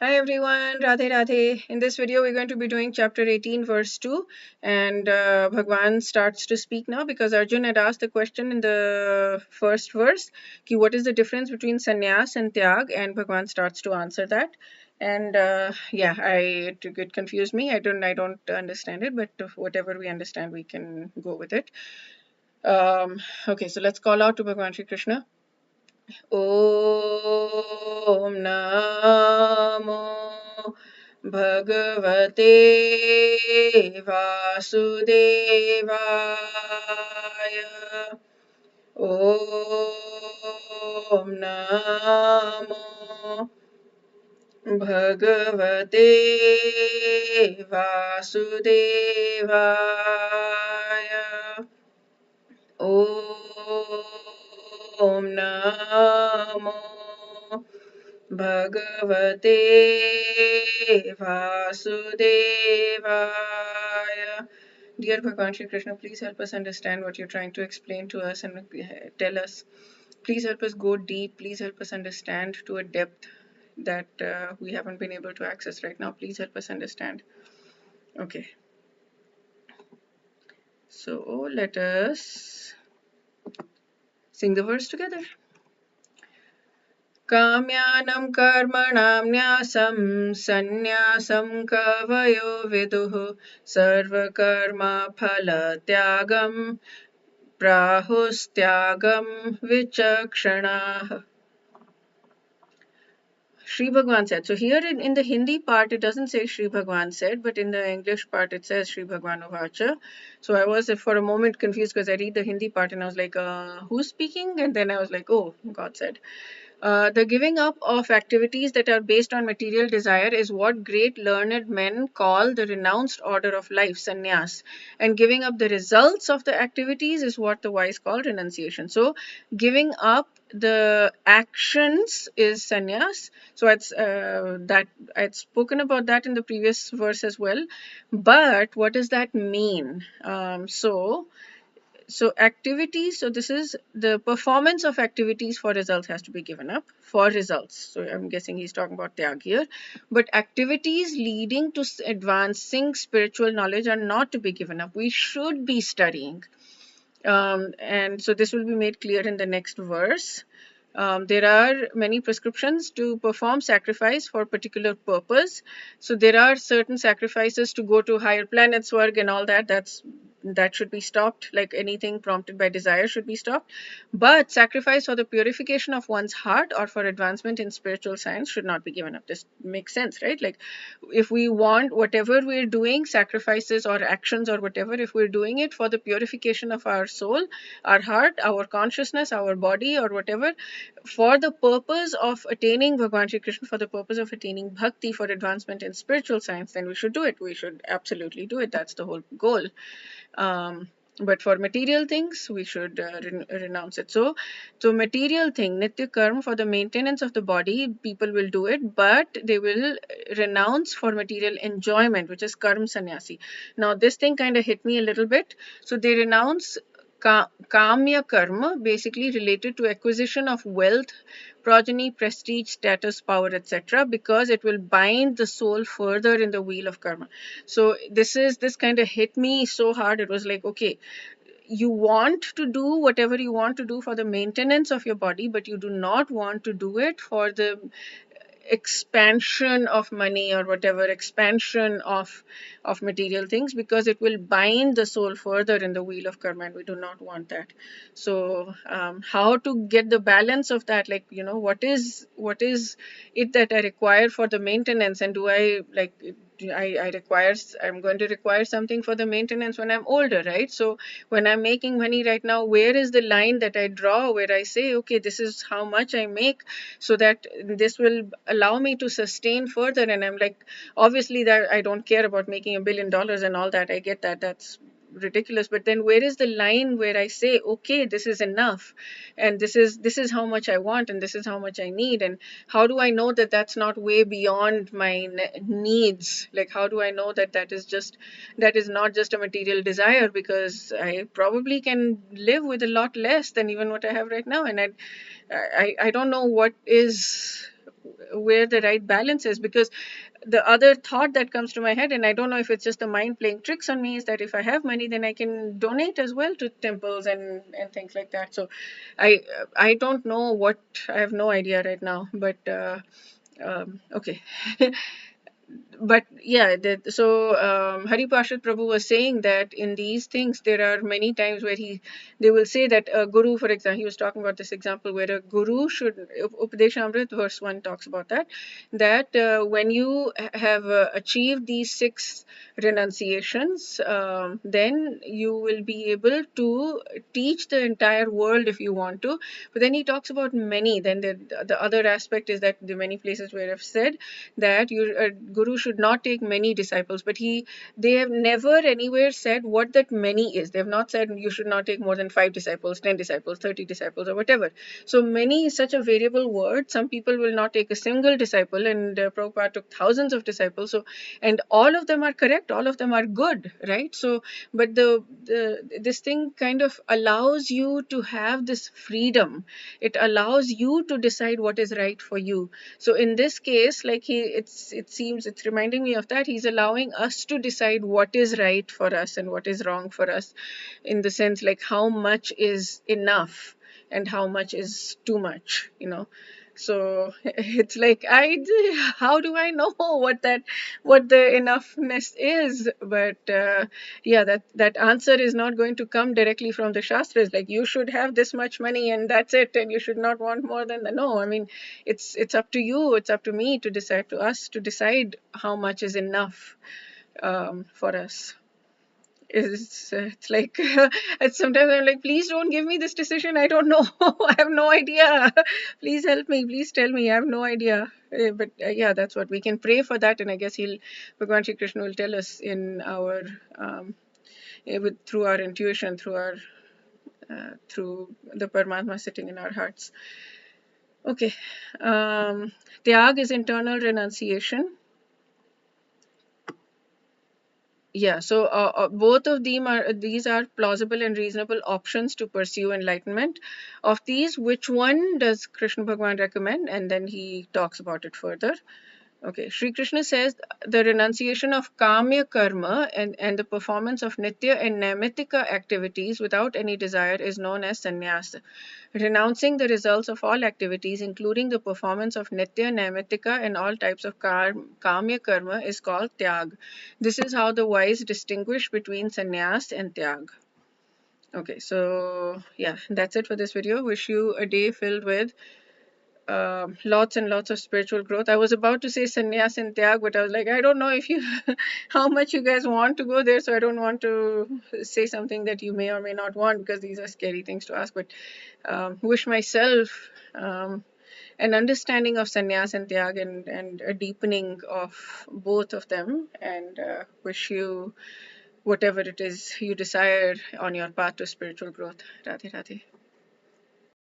Hi everyone, Radhe Radhe. In this video, we're going to be doing chapter 18, verse 2. And Bhagwan starts to speak now because Arjun had asked the question in the first verse, ki what is the difference between sannyas and tyag? And Bhagwan starts to answer that. And it confused me. I don't understand it, but whatever we understand, we can go with it. Okay, so let's call out to Bhagwan Shri Krishna. ॐ नमो भगवते वासुदेवाय ॐ नमो भगवते वासुदेवाय ॐ नमो भगवते वासुदेवाय. Dear Bhagwan Shri Krishna, please help us understand what you're trying to explain to us and tell us. Please help us go deep. Please help us understand to a depth that we haven't been able to access right now. Please help us understand. Okay. So let us sing the verse together. काम्यानं कर्मणां न्यासं सन्न्यासं कवयो विदुः सर्वकर्मफलत्यागं प्राहुस्त्यागं विचक्षणाः. Shri Bhagwan said. So here in the Hindi part, it doesn't say Shri Bhagwan said, but in the English part, it says Shri Bhagwan Uvacha. So I was for a moment confused because I read the Hindi part and I was like, who's speaking? And then I was like, oh, God said. The giving up of activities that are based on material desire is what great learned men call the renounced order of life, sannyas. And giving up the results of the activities is what the wise call renunciation. So giving up the actions is sannyas. So it's that I'd spoken about that in the previous verse as well. But what does that mean? So activities, so this is the performance of activities for results has to be given up for results. So I'm guessing he's talking about tyag here. But activities leading to advancing spiritual knowledge are not to be given up. We should be studying. And so this will be made clear in the next verse. There are many prescriptions to perform sacrifice for particular purpose. So there are certain sacrifices to go to higher planets, Swarg and all that. That should be stopped, like anything prompted by desire should be stopped. But sacrifice for the purification of one's heart or for advancement in spiritual science should not be given up. This makes sense, right? Like if we want whatever we're doing, sacrifices or actions or whatever, if we're doing it for the purification of our soul, our heart, our consciousness, our body or whatever, for the purpose of attaining Bhagwan Shri Krishna, for the purpose of attaining bhakti, for advancement in spiritual science, then we should do it. We should absolutely do it. That's the whole goal. But for material things, we should renounce it. So material thing, nitya karma, for the maintenance of the body, people will do it, but they will renounce for material enjoyment, which is karma sannyasi. Now, this thing kind of hit me a little bit. So they renounce kamya karma, basically related to acquisition of wealth, progeny, prestige, status, power, etc., because it will bind the soul further in the wheel of karma. So this kind of hit me so hard. It was like, okay, you want to do whatever you want to do for the maintenance of your body, but you do not want to do it for the expansion of money or whatever, expansion of material things, because it will bind the soul further in the wheel of karma, and we do not want that. So how to get the balance of that, like, what is it that I require for the maintenance, and do I like I'm going to require something for the maintenance when I'm older, right? So when I'm making money right now, where is the line that I draw where I say, okay, this is how much I make, so that this will allow me to sustain further? And I'm like, obviously that I don't care about making $1 billion and all that. I get that. That's ridiculous. But then where is the line where I say, okay, this is enough, and this is how much I want, and this is how much I need? And how do I know that that's not way beyond my needs? Like, how do I know that that is not just a material desire? Because I probably can live with a lot less than even what I have right now. And I don't know what is where the right balance is. Because the other thought that comes to my head, and I don't know if it's just the mind playing tricks on me, is that if I have money, then I can donate as well to temples and things like that. So I I don't know what, I have no idea right now, but okay. But yeah, so Hari Parshad Prabhu was saying that in these things there are many times where they will say that a guru, for example, he was talking about this example where a guru should, Upadeshamrit verse 1 talks about that when you have achieved these 6 renunciations, then you will be able to teach the entire world if you want to. But then he talks about many. Then the other aspect is that the many places where I've said that a guru should not take many disciples, but they have never anywhere said what that many is. They have not said you should not take more than 5 disciples, 10 disciples, 30 disciples, or whatever. So many is such a variable word. Some people will not take a single disciple, and Prabhupada took thousands of disciples. So, and all of them are correct, all of them are good, right? So, but this thing kind of allows you to have this freedom. It allows you to decide what is right for you. So in this case, like it seems it's reminding me of that. He's allowing us to decide what is right for us and what is wrong for us, in the sense like how much is enough and how much is too much, So it's like how do I know what the enoughness is? But yeah, that answer is not going to come directly from the Shastras. Like you should have this much money and that's it, and you should not want more than that. No, I mean it's up to you. It's up to me to decide, to us to decide how much is enough for us. It's like it's sometimes I'm like, please don't give me this decision, I don't know. I have no idea. Please help me, please tell me, I have no idea. But yeah, that's what we can pray for that, and I guess Bhagwan Shri Krishna will tell us in our through our intuition, through the Paramatma sitting in our hearts. Okay. Tyag is internal renunciation. Yeah, so both of these are plausible and reasonable options to pursue enlightenment. Of these, which one does Krishna Bhagwan recommend? And then he talks about it further. Okay, Sri Krishna says the renunciation of kamya karma and the performance of nitya and naimittika activities without any desire is known as sannyas. Renouncing the results of all activities, including the performance of nitya, naimittika, and all types of kamya karma, is called tyag. This is how the wise distinguish between sannyas and tyag. Okay, so yeah, that's it for this video. Wish you a day filled with lots and lots of spiritual growth. I was about to say sannyas and tyag, but I was like, I don't know if you how much you guys want to go there, so I don't want to say something that you may or may not want, because these are scary things to ask. But wish myself an understanding of sannyas and tyag, and a deepening of both of them, and wish you whatever it is you desire on your path to spiritual growth. Radhe Radhe.